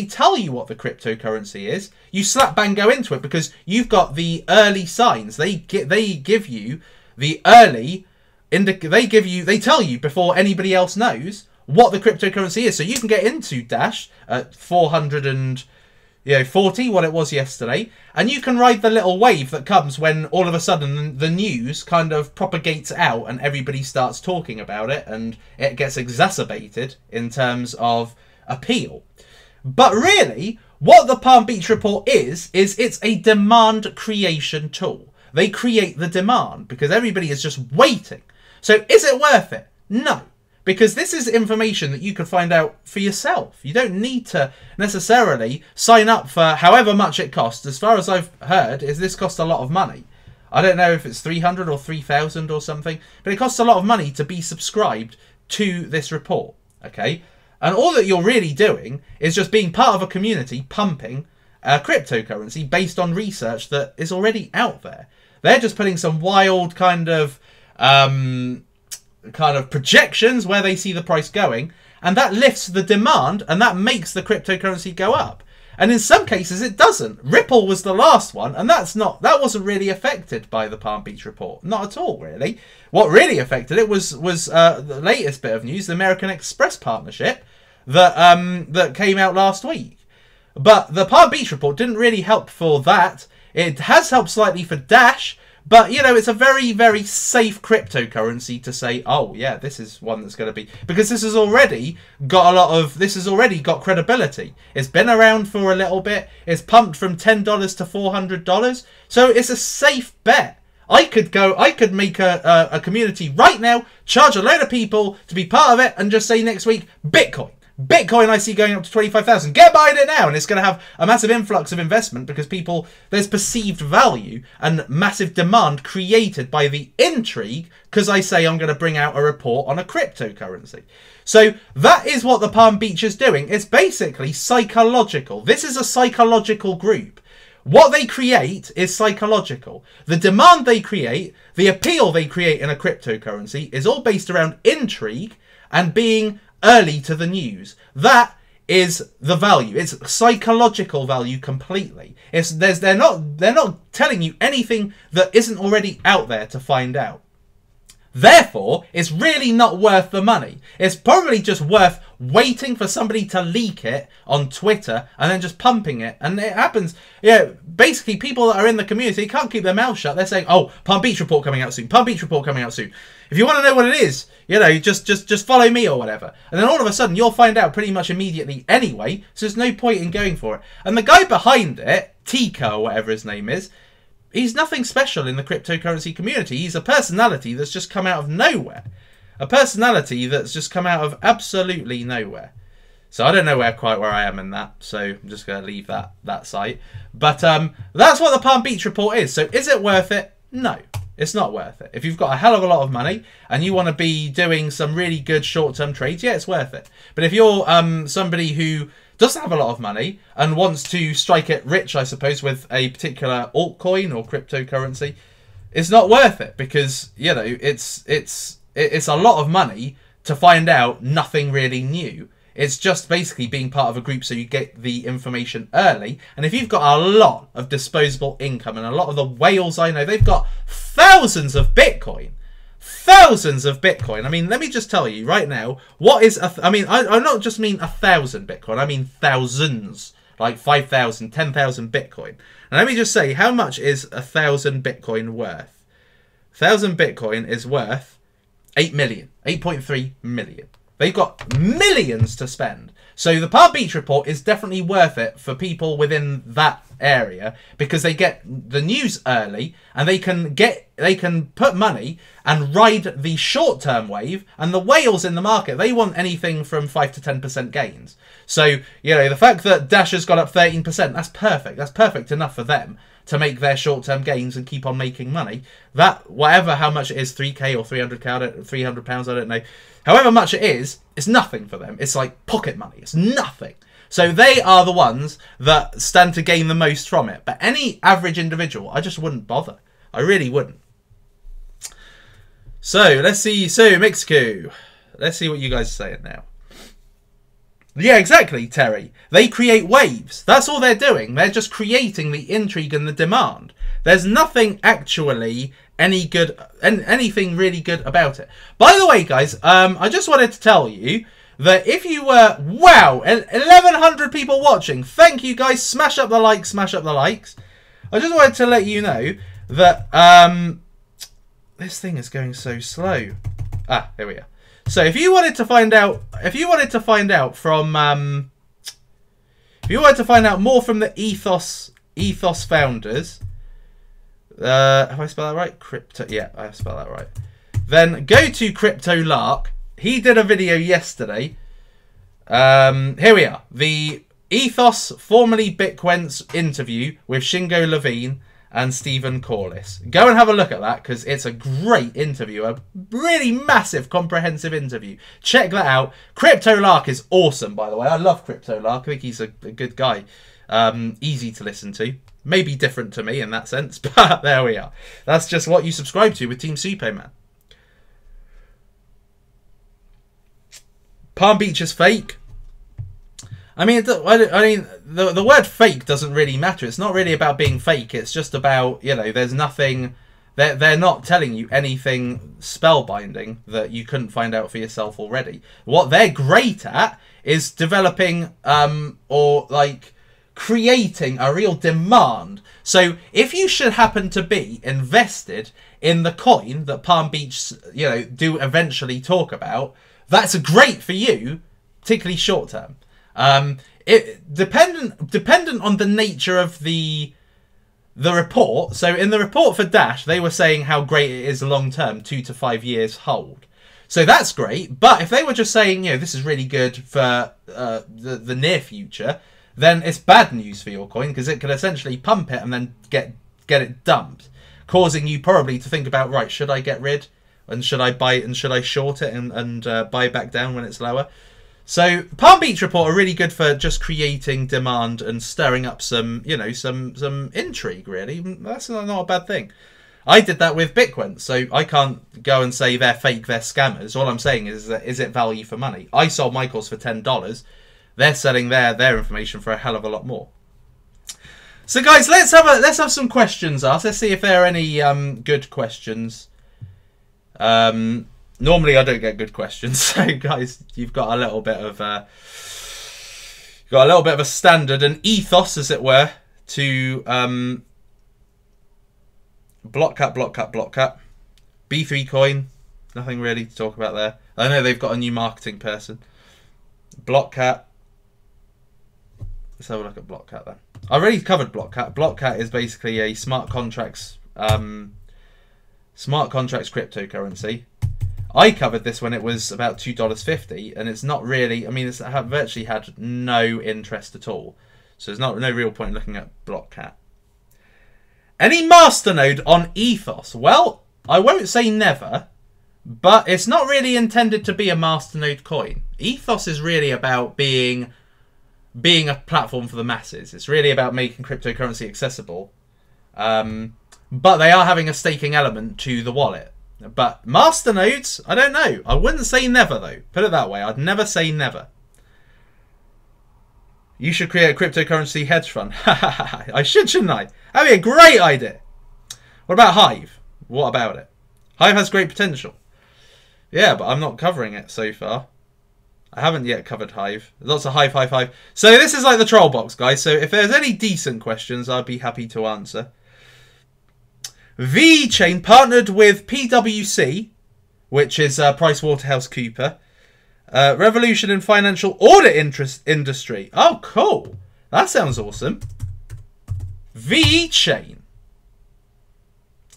tell you what the cryptocurrency is, you slap bang go into it because you've got the early signs. They give you the early they tell you before anybody else knows what the cryptocurrency is. So you can get into Dash at 440, what it was yesterday, and you can ride the little wave that comes when all of a sudden the news kind of propagates out and everybody starts talking about it and it gets exacerbated in terms of appeal. But really, what the Palm Beach report is it's a demand creation tool. They create the demand because everybody is just waiting. So is it worth it? No. Because this is information that you can find out for yourself. You don't need to necessarily sign up for however much it costs. As far as I've heard, this costs a lot of money. I don't know if it's 300 or 3,000 or something, but it costs a lot of money to be subscribed to this report. Okay, and all that you're really doing is just being part of a community pumping a cryptocurrency based on research that is already out there. They're just putting some wild kind of projections where they see the price going, and that lifts the demand and that makes the cryptocurrency go up. And in some cases it doesn't. Ripple was the last one, and that wasn't really affected by the Palm Beach report, not at all really. What really affected it was the latest bit of news, the American Express partnership that came out last week. But the Palm Beach report didn't really help for that. It has helped slightly for Dash. But, you know, it's a very, very safe cryptocurrency to say, oh, yeah, this is one that's going to be... Because this has already got credibility. It's been around for a little bit. It's pumped from $10 to $400. So it's a safe bet. I could make a community right now, charge a load of people to be part of it, and just say next week, Bitcoin. Bitcoin I see going up to 25,000. Get buying it now, and it's going to have a massive influx of investment because there's perceived value and massive demand created by the intrigue because I say I'm going to bring out a report on a cryptocurrency. So that is what the Palm Beach is doing. It's basically psychological. This is a psychological group. What they create is psychological. The demand they create, the appeal they create in a cryptocurrency is all based around intrigue and being early to the news. That is the value. It's psychological value completely. They're not telling you anything that isn't already out there to find out. Therefore, it's really not worth the money. It's probably just worth waiting for somebody to leak it on Twitter and then just pumping it. And it happens. Yeah, basically people that are in the community can't keep their mouth shut. They're saying, oh, Palm Beach report coming out soon. Palm Beach report coming out soon. If you want to know what it is, you know, just follow me or whatever. And then all of a sudden you'll find out pretty much immediately anyway. So there's no point in going for it. And the guy behind it, Tika or whatever his name is, he's nothing special in the cryptocurrency community. He's a personality that's just come out of nowhere. A personality that's just come out of absolutely nowhere. So I don't know quite where I am in that. So I'm just going to leave that site. But that's what the Palm Beach report is. So is it worth it? No, it's not worth it. If you've got a hell of a lot of money and you want to be doing some really good short-term trades, yeah, it's worth it. But if you're somebody who doesn't have a lot of money and wants to strike it rich, I suppose, with a particular altcoin or cryptocurrency, it's not worth it because, you know, it's a lot of money to find out nothing really new. It's just basically being part of a group so you get the information early. And if you've got a lot of disposable income, and a lot of the whales I know, they've got thousands of Bitcoin. Thousands of Bitcoin. I mean, let me just tell you right now, what is... I not just mean 1,000 Bitcoin. I mean thousands. Like 5,000, 10,000 Bitcoin. And let me just say, how much is 1,000 Bitcoin worth? 1,000 Bitcoin is worth 8 million. 8.3 million. They've got millions to spend. So the Palm Beach report is definitely worth it for people within that area because they get the news early and they can put money and ride the short-term wave. And the whales in the market, they want anything from 5 to 10% gains. So, you know, the fact that Dash has got up 13%, that's perfect. That's perfect enough for them to make their short-term gains and keep on making money. That, whatever how much it is, 3k or 300k, £300, I don't know. However much it is, it's nothing for them. It's like pocket money. It's nothing. So they are the ones that stand to gain the most from it. But any average individual, I just wouldn't bother. I really wouldn't. So, let's see. So, Mexico. Let's see what you guys are saying now. Yeah, exactly, Terry. They create waves. That's all they're doing. They're just creating the intrigue and the demand. There's nothing actually anything really good about it. By the way, guys, I just wanted to tell you that if you were, wow, 1,100 people watching. Thank you, guys. Smash up the likes, smash up the likes. I just wanted to let you know that this thing is going so slow. Ah, here we are. So if you wanted to find out, if you wanted to find out more from the Ethos founders, have I spelled that right? Crypto, yeah, I have spelled that right. Then go to Crypto Lark. He did a video yesterday. Here we are. The Ethos, formerly Bitcoin's interview with Shingo Levine and Stephen Corliss. Go and have a look at that because it's a great interview. A really massive, comprehensive interview. Check that out. Crypto Lark is awesome, by the way. I love Crypto Lark. I think he's a good guy. Easy to listen to. Maybe different to me in that sense, but there we are. That's just what you subscribe to with Team Suppoman. Palm Beach is fake. I mean, the word fake doesn't really matter. It's not really about being fake. It's just about, you know, there's nothing... They're not telling you anything spellbinding that you couldn't find out for yourself already. What they're great at is developing or, like, creating a real demand. So if you should happen to be invested in the coin that Palm Beach, you know, do eventually talk about, that's great for you, particularly short term. Dependent on the nature of the report. So in the report for Dash, they were saying how great it is long term, 2 to 5 years hold. So that's great. But if they were just saying, you know, this is really good for the near future, then it's bad news for your coin because it could essentially pump it and then get it dumped, causing you probably to think about, right, should I get rid and should I buy it and should I short it and buy back down when it's lower? So Palm Beach report are really good for just creating demand and stirring up some, you know, some intrigue, really. That's not a bad thing. I did that with Bitcoin, so I can't go and say they're fake, they're scammers. All I'm saying is that, is it value for money? I sold my course for $10. They're selling their information for a hell of a lot more. So guys, let's have some questions asked. Let's see if there are any good questions. Normally I don't get good questions, so guys, you've got a little bit of a standard, an ethos, as it were, to block cut. B3 coin, nothing really to talk about there. I know they've got a new marketing person. Blockcat. Let's have a look at Blockcat then. I already covered Blockcat. Blockcat is basically a smart contracts cryptocurrency. I covered this when it was about $2.50, and it's not really. I mean, it's virtually had no interest at all. So there's no real point looking at Blockcat. Any masternode on Ethos? Well, I won't say never, but it's not really intended to be a masternode coin. Ethos is really about being a platform for the masses. It's really about making cryptocurrency accessible. but they are having a staking element to the wallet. But masternodes, I don't know. I wouldn't say never, though. Put it that way. I'd never say never. You should create a cryptocurrency hedge fund. I should, shouldn't I? That'd be a great idea. What about Hive? What about it? Hive has great potential. Yeah, but I'm not covering it so far. I haven't yet covered Hive. Lots of Hive. So this is like the troll box, guys. So if there's any decent questions, I'd be happy to answer. VeChain partnered with PwC, which is PricewaterhouseCoopers. Revolution in financial audit industry. Oh, cool. That sounds awesome. VeChain.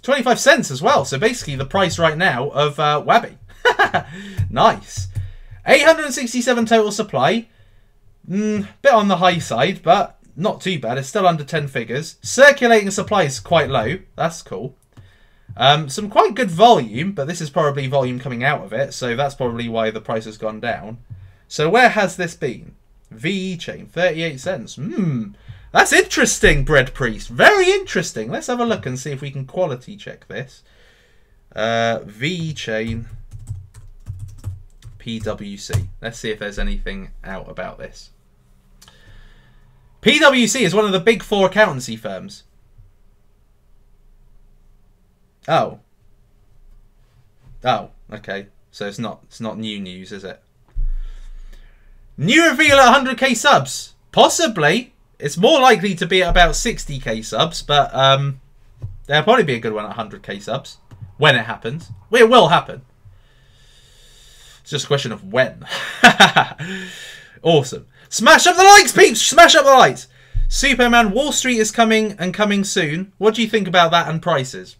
25 cents as well. So basically the price right now of Wabi. Nice. 867 total supply. Bit on the high side, but not too bad. It's still under 10 figures. Circulating supply is quite low. That's cool. Some quite good volume, but this is probably volume coming out of it, so that's probably why the price has gone down. So where has this been? VeChain, 38 cents. That's interesting, Bread Priest. Very interesting. Let's have a look and see if we can quality check this. VeChain, PwC. Let's see if there's anything out about this. PwC is one of the big 4 accountancy firms. Oh. Oh, okay. So it's not new news, is it? New reveal at 100k subs. Possibly. It's more likely to be at about 60k subs, but there'll probably be a good one at 100k subs. When it happens. It will happen. It's just a question of when. Awesome. Smash up the likes, peeps! Smash up the likes! Suppoman, Wall Street is coming and coming soon. What do you think about that and prices?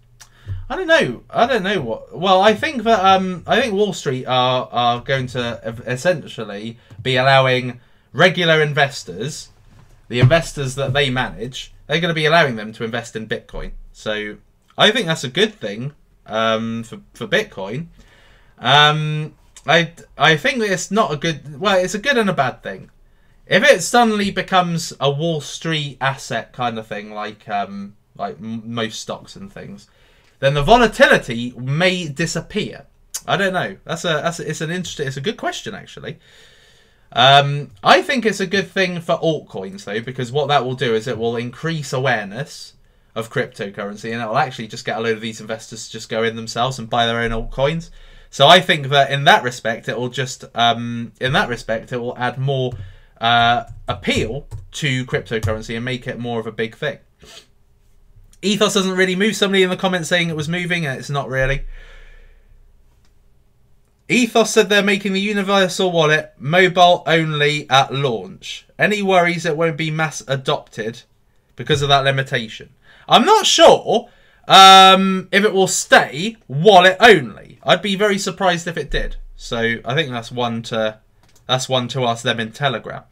I don't know. I don't know what. Well, I think that I think Wall Street are going to essentially be allowing regular investors, the investors that they manage, they're going to be allowing them to invest in Bitcoin. So I think that's a good thing for Bitcoin. I think that it's not a good. Well, it's a good and a bad thing. If it suddenly becomes a Wall Street asset kind of thing, like most stocks and things, then the volatility may disappear. I don't know. It's a good question actually. I think it's a good thing for altcoins though, because what that will do is it will increase awareness of cryptocurrency, and it will actually just get a load of these investors to just go in themselves and buy their own altcoins. So I think that in that respect, it will just it will add more appeal to cryptocurrency and make it more of a big thing. Ethos doesn't really move. Somebody in the comments saying it was moving, and it's not really. Ethos said they're making the universal wallet mobile only at launch. Any worries it won't be mass adopted because of that limitation? I'm not sure if it will stay wallet only. I'd be very surprised if it did. So I think that's one to ask them in Telegram.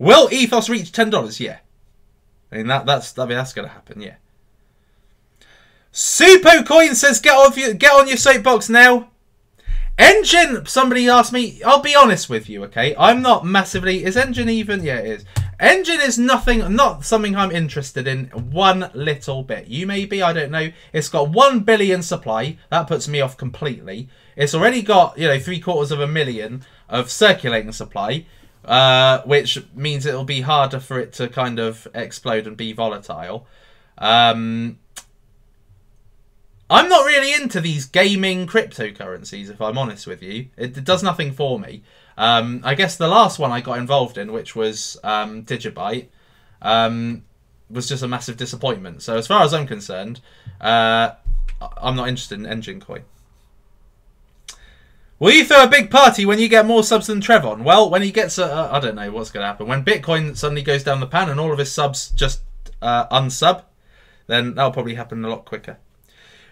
Will Ethos reach $10? Yeah. I mean that's going to happen, yeah. Suppocoin says get on your soapbox now. Engine, somebody asked me, I'll be honest with you, okay? I'm not massively, is Engine even? Yeah, it is. Engine is not something I'm interested in one little bit. You may be, I don't know. It's got 1 billion supply. That puts me off completely. It's already got, 750,000 of circulating supply, which means it'll be harder for it to kind of explode and be volatile. I'm not really into these gaming cryptocurrencies, if I'm honest with you. It does nothing for me. I guess the last one I got involved in, which was Digibyte, was just a massive disappointment. So as far as I'm concerned, I'm not interested in Engine Coin. Will you throw a big party when you get more subs than Trevon? Well, when he gets I don't know what's going to happen. When Bitcoin suddenly goes down the pan and all of his subs just unsub, then that'll probably happen a lot quicker.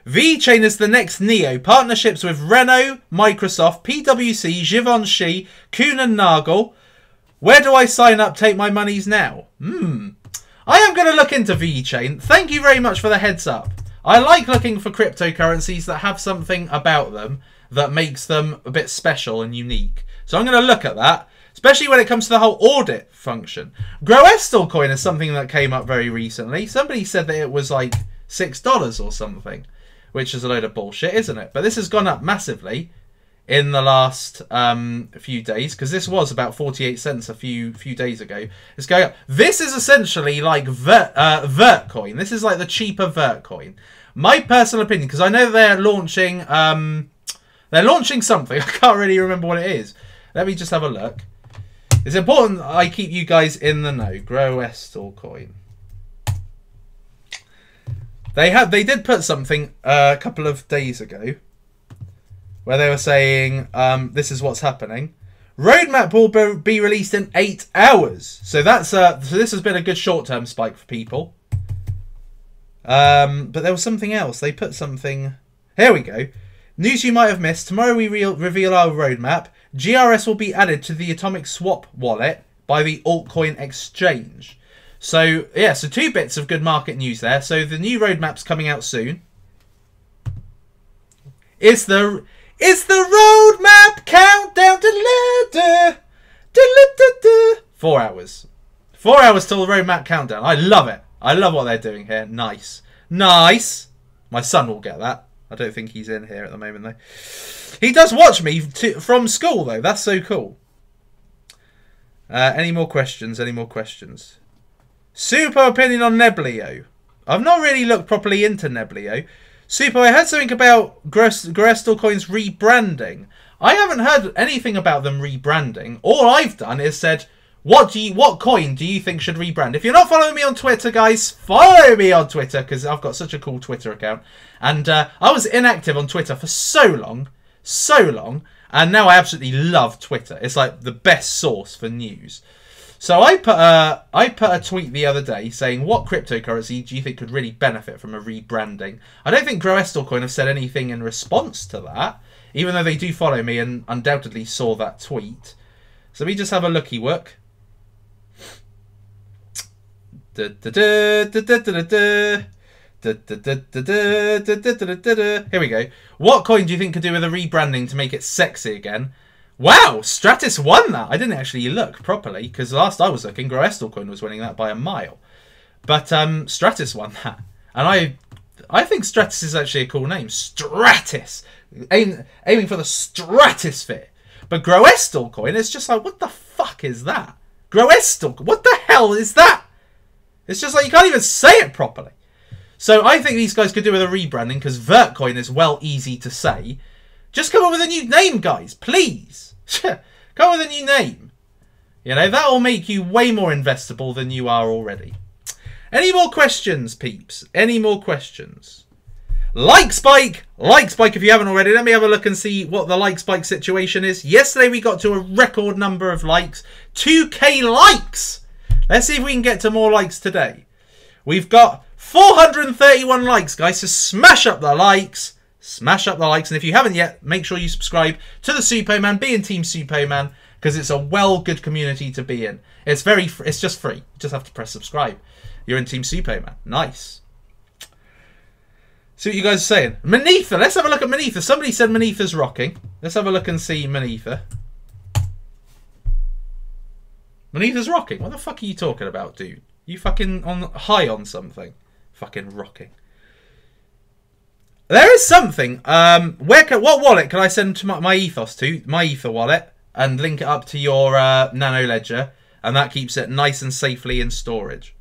VeChain is the next Neo. Partnerships with Renault, Microsoft, PwC, Givenchy, Kuhn and Nagel. Where do I sign up? Take my monies now. I am going to look into VeChain. Thank you very much for the heads up. I like looking for cryptocurrencies that have something about them that makes them a bit special and unique. So I'm going to look at that. especially when it comes to the whole audit function. Altcoin is something that came up very recently. Somebody said that it was like $6 or something, which is a load of bullshit, isn't it? But this has gone up massively in the last few days, because this was about 48 cents a few days ago. It's going up. This is essentially like Vertcoin. This is like the cheaper Vertcoin. My personal opinion, because I know they're launching something. I can't really remember what it is. Let me just have a look. It's important I keep you guys in the know. Altcoin. They did put something a couple of days ago where they were saying this is what's happening. Roadmap will be released in 8 hours. So that's so this has been a good short-term spike for people. But there was something else. They put something. Here we go. News you might have missed. Tomorrow we reveal our roadmap. GRS will be added to the Atomic Swap wallet by the Altcoin exchange. So, yeah, so 2 bits of good market news there. So the new roadmap's coming out soon. It's the roadmap countdown to 4 hours. 4 hours till the roadmap countdown. I love it. I love what they're doing here. Nice. Nice. My son will get that. I don't think he's in here at the moment, though. He does watch me from school, though. That's so cool. Any more questions? Any more questions? Super opinion on Neblio. I've not really looked properly into Neblio. Super, I heard something about Altcoin's rebranding. I haven't heard anything about them rebranding. All I've done is said, what coin do you think should rebrand? If you're not following me on Twitter, guys, follow me on Twitter, because I've got such a cool Twitter account. And I was inactive on Twitter for so long, and now I absolutely love Twitter. It's like the best source for news. So I put a tweet the other day saying, what cryptocurrency do you think could really benefit from a rebranding? I don't think Altcoin have said anything in response to that, even though they do follow me and undoubtedly saw that tweet. So we just have a looky look. Here we go. What coin do you think could do with a rebranding to make it sexy again? Wow, Stratis won that. I didn't actually look properly, because last I was looking, Altcoin was winning that by a mile. But Stratis won that. And I think Stratis is actually a cool name. Stratis. Aiming for the stratosphere. But Altcoin is just like, what the fuck is that? Altcoin, what the hell is that? It's just like, you can't even say it properly. So I think these guys could do with a rebranding, because Vertcoin is well easy to say. Just come up with a new name, guys, please. Come up with a new name. You know, that will make you way more investable than you are already. Any more questions, peeps? Any more questions? Like spike if you haven't already. Let me have a look and see what the like spike situation is. Yesterday we got to a record number of likes. 2K likes. Let's see if we can get to more likes today. We've got 431 likes, guys. So smash up the likes. Smash up the likes. And if you haven't yet, make sure you subscribe to the Suppoman. Be in Team Suppoman, because it's a good community to be in. It's just free. You just have to press subscribe. You're in Team Suppoman. Nice. See what you guys are saying. Manetha. Let's have a look at Manetha. Somebody said Manetha's rocking. Let's have a look and see Manetha. Manetha's rocking. What the fuck are you talking about, dude? You fucking high on something. Fucking rocking. There is something. What wallet can I send to my Ethos to? My Ether wallet. And link it up to your Nano Ledger. And that keeps it nice and safely in storage.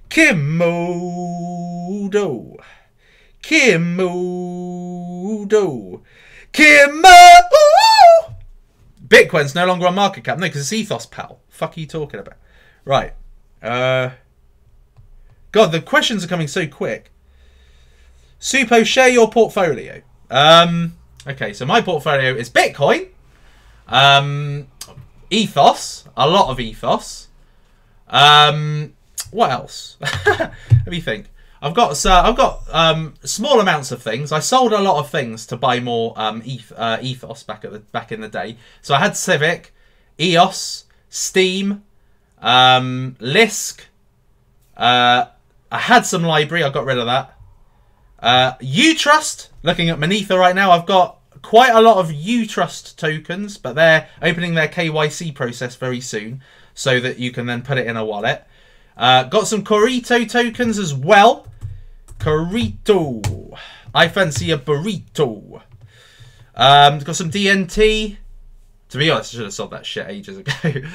Kimodo. Kimodo. Kimo. Bitcoin's no longer on market cap. No, because it's Ethos, pal. Fuck are you talking about? Right. God, the questions are coming so quick. Suppo, share your portfolio. Okay, so my portfolio is Bitcoin. Ethos. A lot of Ethos. What else? Let me think. I've got small amounts of things. I sold a lot of things to buy more Ethos back in the day. So I had Civic, EOS, Steam, Lisk. I had some library. I got rid of that. Utrust. Looking at Manetha right now, I've got quite a lot of Utrust tokens, but they're opening their KYC process very soon so that you can then put it in a wallet. Got some Corito tokens as well. Corito. I fancy a burrito. Got some DNT. To be honest, I should have sold that shit ages ago.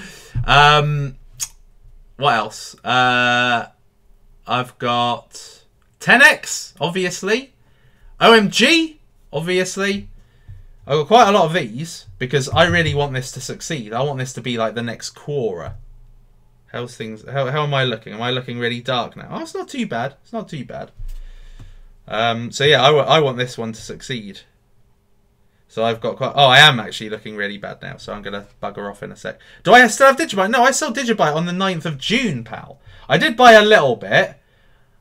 What else? I've got 10x, obviously. OMG, obviously. I've got quite a lot of these because I really want this to succeed. I want this to be like the next Quora. How's things? How am I looking? Am I looking really dark now? Oh, it's not too bad. It's not too bad. So yeah, I want this one to succeed. So I've got quite... Oh, I am actually looking really bad now, so I'm going to bugger off in a sec. Do I still have Digibyte? No, I sold Digibyte on the 9th of June, pal. I did buy a little bit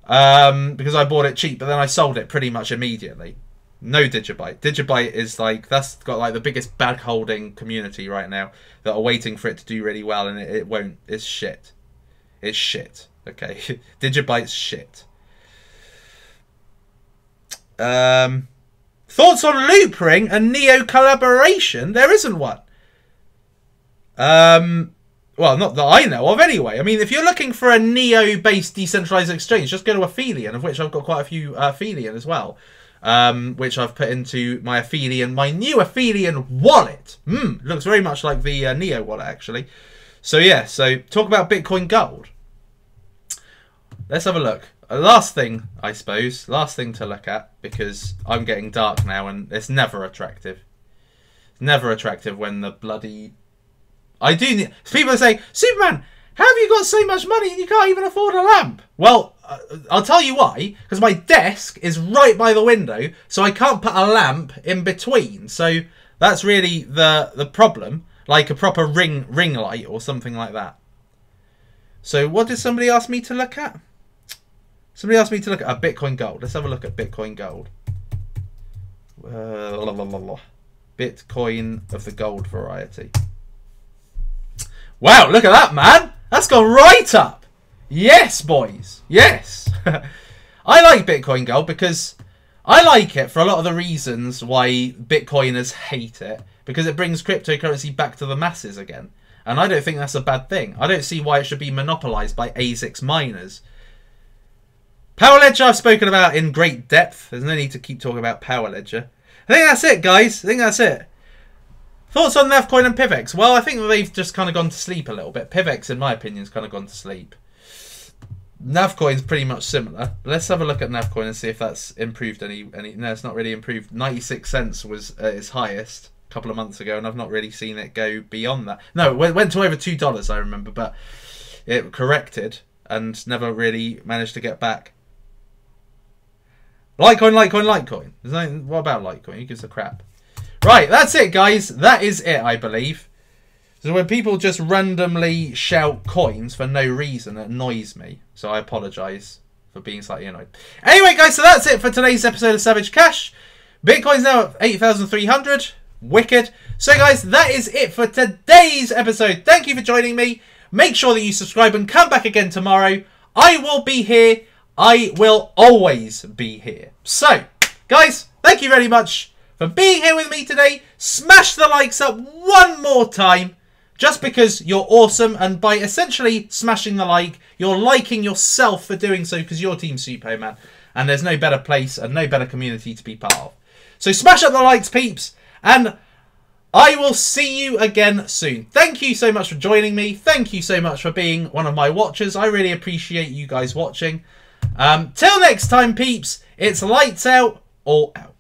because I bought it cheap, but then I sold it pretty much immediately. No Digibyte. Digibyte is like... That's got like the biggest bag holding community right now that are waiting for it to do really well, and it won't. It's shit. It's shit. Okay. Digibyte's shit. Thoughts on Loop Ring and Neo collaboration? There isn't one. Well, not that I know of anyway. I mean, if you're looking for a Neo-based decentralized exchange, just go to Aphelion, of which I've got quite a few Aphelion as well, which I've put into my Aphelion, my new Aphelion wallet. Looks very much like the Neo wallet, actually. So yeah, so talk about Bitcoin Gold. Let's have a look. Last thing, I suppose, last thing to look at, because I'm getting dark now and it's never attractive. It's never attractive when the bloody... I do need... People are saying, Superman, how have you got so much money and you can't even afford a lamp? Well, I'll tell you why. Because my desk is right by the window, so I can't put a lamp in between. So that's really the problem. Like a proper ring light or something like that. So what did somebody ask me to look at? Somebody asked me to look at Bitcoin Gold. Let's have a look at Bitcoin Gold. Bitcoin of the gold variety. Wow, look at that, man. That's gone right up. Yes, boys. Yes. I like Bitcoin Gold because I like it for a lot of the reasons why Bitcoiners hate it. Because it brings cryptocurrency back to the masses again. And I don't think that's a bad thing. I don't see why it should be monopolized by ASICs miners. Power Ledger I've spoken about in great depth. There's no need to keep talking about Power Ledger. I think that's it, guys. I think that's it. Thoughts on Navcoin and Pivex? Well, I think they've just kind of gone to sleep a little bit. Pivex, in my opinion, has kind of gone to sleep. Navcoin's pretty much similar. Let's have a look at Navcoin and see if that's improved any. No, it's not really improved. 96 cents was its highest a couple of months ago, and I've not really seen it go beyond that. No, it went to over $2, I remember, but it corrected and never really managed to get back. Litecoin. What about Litecoin? Who gives a crap? Right, that's it, guys. That is it, I believe. So when people just randomly shout coins for no reason, it annoys me. So I apologise for being slightly annoyed. Anyway, guys, so that's it for today's episode of Savage Cash. Bitcoin's now at 8,300. Wicked. So, guys, that is it for today's episode. Thank you for joining me. Make sure that you subscribe and come back again tomorrow. I will be here. I will always be here. So, guys, thank you very much for being here with me today. Smash the likes up one more time, just because you're awesome. And by essentially smashing the like, you're liking yourself for doing so, because you're Team Suppoman. And there's no better place and no better community to be part of. So smash up the likes, peeps. And I will see you again soon. Thank you so much for joining me. Thank you so much for being one of my watchers. I really appreciate you guys watching. Till next time, peeps, it's lights out or out.